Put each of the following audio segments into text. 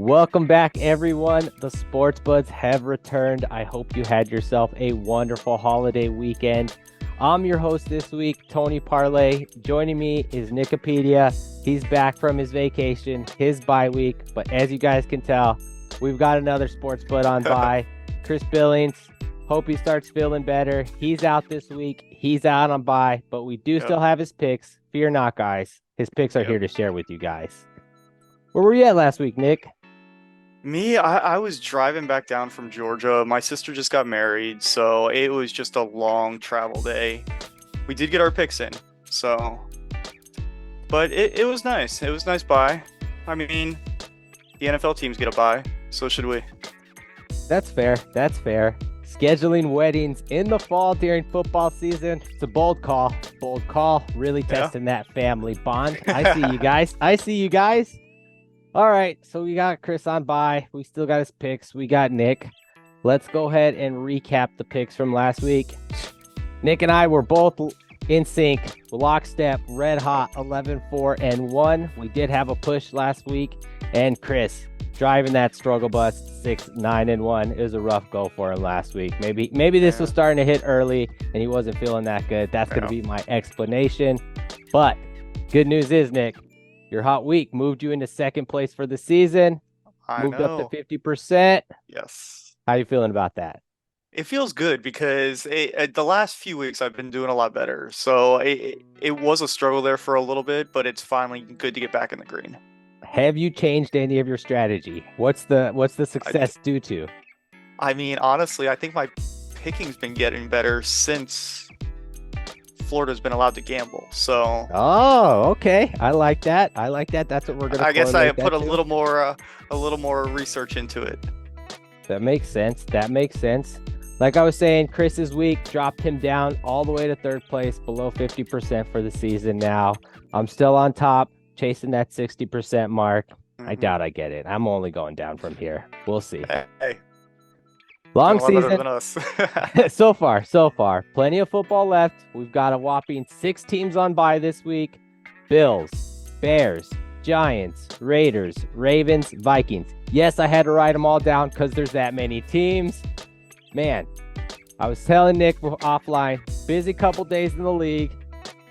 Welcome back, everyone. The Sports Buds have returned. I hope you had yourself a wonderful holiday weekend. I'm your host this week, Tony Parlay. Joining me is Nicopedia. He's back from his vacation, his bye week. But as you guys can tell, we've got another Sports Bud on bye. Chris Billings. Hope he starts feeling better. He's out this week. He's out on bye, but we do still have his picks. Fear not, guys. His picks are here to share with you guys. Where were you at last week, Nick? Me, I was driving back down from Georgia. My sister just got married, so it was just a long travel day. We did get our picks in, but it was nice. It was nice bye. I mean, the NFL teams get a bye, so should we. That's fair. That's fair. Scheduling weddings in the fall during football season. It's a bold call. Bold call. Really testing that family bond. I see you guys. All right, so we got Chris on bye. We still got his picks. We got Nick. Let's go ahead and recap the picks from last week. Nick and I were both in sync, lockstep, red hot, 11-4-1. We did have a push last week. And Chris, driving that struggle bus, 6-9-1. It was a rough go for him last week. Maybe this was starting to hit early, and he wasn't feeling that good. That's going to be my explanation. But good news is, Nick, your hot week moved you into second place for the season. Moved up to 50%. Yes. How you feeling about that? It feels good because the last few weeks I've been doing a lot better. So it was a struggle there for a little bit, but it's finally good to get back in the green. Have you changed any of your strategy? What's the success due to? I mean, honestly, I think my picking's been getting better since Florida's been allowed to gamble. So okay. I like that. That's what we're gonna. I guess I put a little more research into it. That makes sense. Like I was saying, Chris's week dropped him down all the way to third place, below 50% for the season now. I'm still on top, chasing that 60% mark. I doubt I get it. I'm only going down from here. We'll see. Hey. Long season than us. so far. Plenty of football left. We've got a whopping 6 teams on bye this week. Bills, Bears, Giants, Raiders, Ravens, Vikings. Yes, I had to write them all down because there's that many teams. Man, I was telling Nick offline, busy couple days in the league.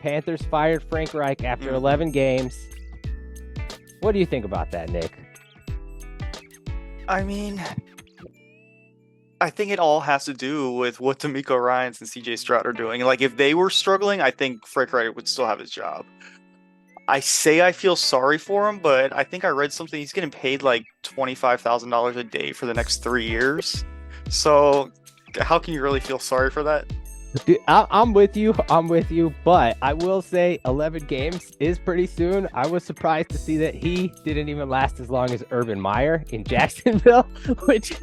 Panthers fired Frank Reich after 11 games. What do you think about that, Nick? I mean, I think it all has to do with what D'Amico Ryans and CJ Stroud are doing. Like, if they were struggling, I think Frank Reich would still have his job. I say I feel sorry for him, but I think I read something. He's getting paid like $25,000 a day for the next 3 years. So how can you really feel sorry for that? Dude, I'm with you, but I will say 11 games is pretty soon. I was surprised to see that he didn't even last as long as Urban Meyer in Jacksonville, which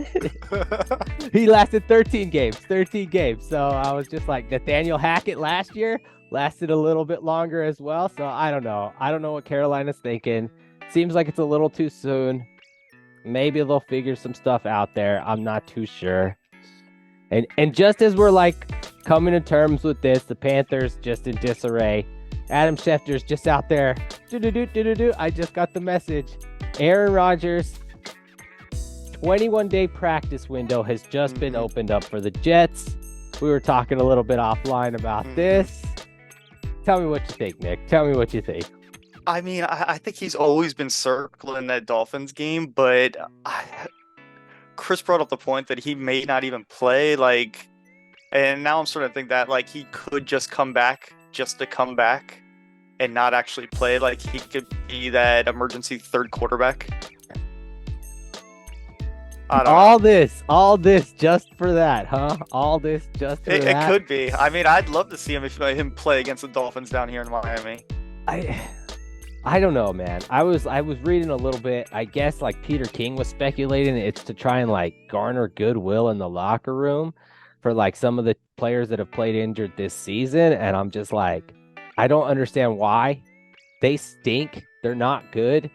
he lasted 13 games. So I was just like, Nathaniel Hackett last year lasted a little bit longer as well. So I don't know what Carolina's thinking. Seems like it's a little too soon. Maybe they'll figure some stuff out there. I'm not too sure. And just as we're like coming to terms with this, the Panthers just in disarray. Adam Schefter's just out there. I just got the message. Aaron Rodgers' 21-day practice window has just been opened up for the Jets. We were talking a little bit offline about this. Tell me what you think, Nick. Tell me what you think. I mean, I think he's always been circling that Dolphins game, but Chris brought up the point that he may not even play, and now I'm starting to think that he could just come back just to come back and not actually play. Like, he could be that emergency third quarterback. I don't know. All this just for that, huh? All this just for that. It could be. I mean, I'd love to see him play against the Dolphins down here in Miami. I don't know, man. I was reading a little bit. I guess Peter King was speculating it's to try and garner goodwill in the locker room for some of the players that have played injured this season. And I'm just I don't understand why. They stink. They're not good.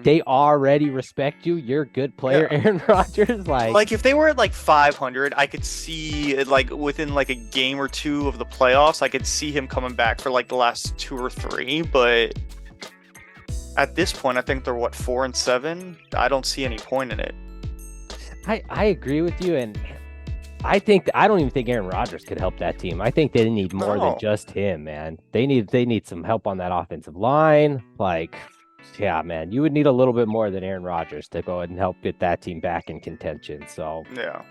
They already respect you. You're a good player, Aaron Rodgers. If they were at 500, I could see within a game or two of the playoffs, I could see him coming back for the last 2 or 3. But at this point, I think they're 4-7. I don't see any point in it. I agree with you, and I don't even think Aaron Rodgers could help that team. I think they need more than just him, man. They need some help on that offensive line. Like, yeah, man, you would need a little bit more than Aaron Rodgers to go ahead and help get that team back in contention. So yeah,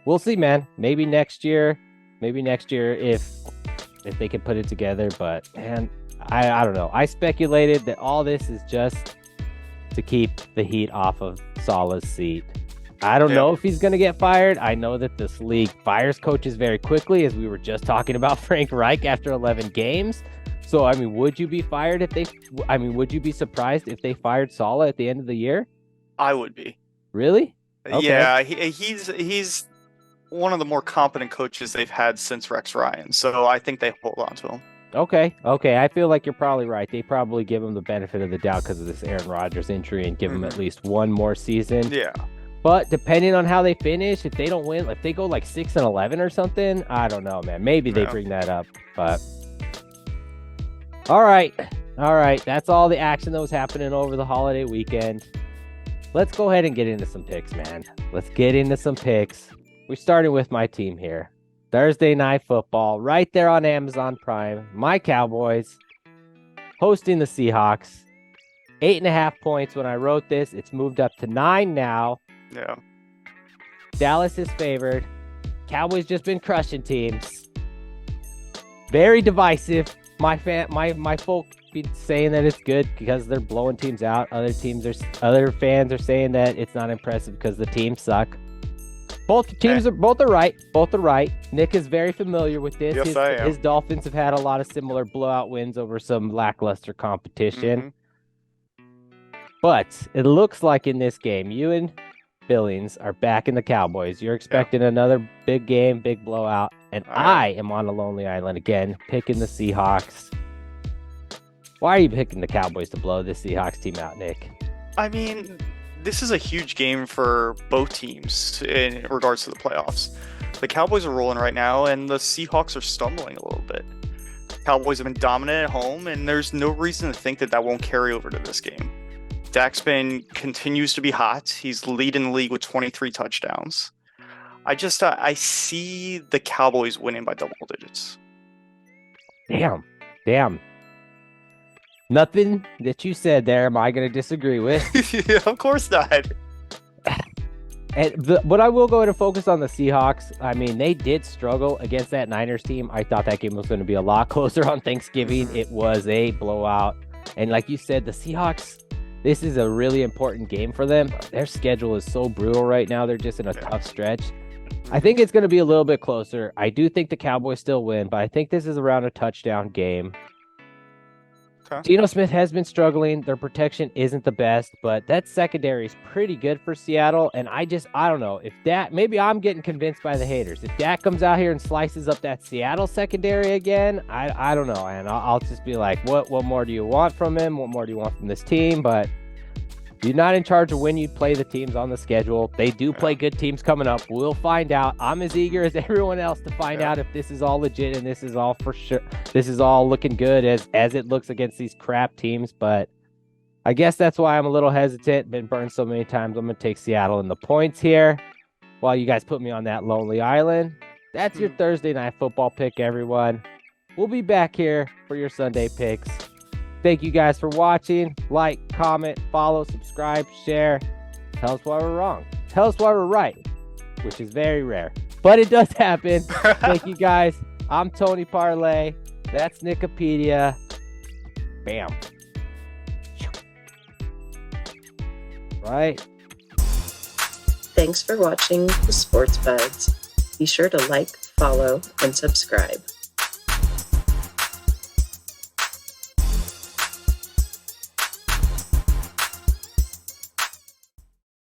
we'll see, man. Maybe next year if they can put it together. But man, I don't know. I speculated that all this is just to keep the heat off of Saleh's seat. I don't know if he's going to get fired. I know that this league fires coaches very quickly, as we were just talking about Frank Reich after 11 games. So, I mean, would you be fired would you be surprised if they fired Saleh at the end of the year? I would be. Really? Okay. Yeah, he's one of the more competent coaches they've had since Rex Ryan. So I think they hold on to him. Okay. I feel like you're probably right. They probably give him the benefit of the doubt because of this Aaron Rodgers injury and give him at least one more season. Yeah. But depending on how they finish, if they don't win, if they go like 6-11 or something, I don't know, man. Maybe they bring that up. But all right. That's all the action that was happening over the holiday weekend. Let's go ahead and get into some picks, man. Let's get into some picks. We're starting with my team here. Thursday Night Football, right there on Amazon Prime. My Cowboys hosting the Seahawks. 8.5 points when I wrote this. It's moved up to 9 now. Yeah. Dallas is favored. Cowboys just been crushing teams. Very divisive. My folk be saying that it's good because they're blowing teams out. Other fans are saying that it's not impressive because the teams suck. Both teams are right. Both are right. Nick is very familiar with this. Yes, I am. His Dolphins have had a lot of similar blowout wins over some lackluster competition. But it looks like in this game, you and Billings are back in the Cowboys. You're expecting another big game, big blowout. And I am on a lonely island again, picking the Seahawks. Why are you picking the Cowboys to blow this Seahawks team out, Nick? I mean, this is a huge game for both teams in regards to the playoffs. The Cowboys are rolling right now, and the Seahawks are stumbling a little bit. Cowboys have been dominant at home, and there's no reason to think that won't carry over to this game. Dak continues to be hot. He's leading the league with 23 touchdowns. I see the Cowboys winning by double digits. Damn. Nothing that you said there am I going to disagree with. Yeah, of course not. But I will go ahead and focus on the Seahawks. I mean, they did struggle against that Niners team. I thought that game was going to be a lot closer on Thanksgiving. It was a blowout. And like you said, the Seahawks, this is a really important game for them. Their schedule is so brutal right now. They're just in a tough stretch. I think it's going to be a little bit closer. I do think the Cowboys still win, but I think this is around a touchdown game. Okay. Geno Smith has been struggling. Their protection isn't the best, but that secondary is pretty good for Seattle. And I don't know if maybe I'm getting convinced by the haters. If Dak comes out here and slices up that Seattle secondary again, I don't know. And I'll just be like, what more do you want from him? What more do you want from this team? But you're not in charge of when you play the teams on the schedule. They do play good teams coming up. We'll find out. I'm as eager as everyone else to find out if this is all legit and this is all for sure. This is all looking good as it looks against these crap teams. But I guess that's why I'm a little hesitant. Been burned so many times. I'm going to take Seattle in the points here while you guys put me on that lonely island. That's your Thursday Night Football pick, everyone. We'll be back here for your Sunday picks. Thank you guys for watching. Like, comment, follow, subscribe, share. Tell us why we're wrong. Tell us why we're right, which is very rare. But it does happen. Thank you guys. I'm Tony Parlay. That's Nicopedia. Bam. Right. Thanks for watching the Sports Budz. Be sure to like, follow, and subscribe.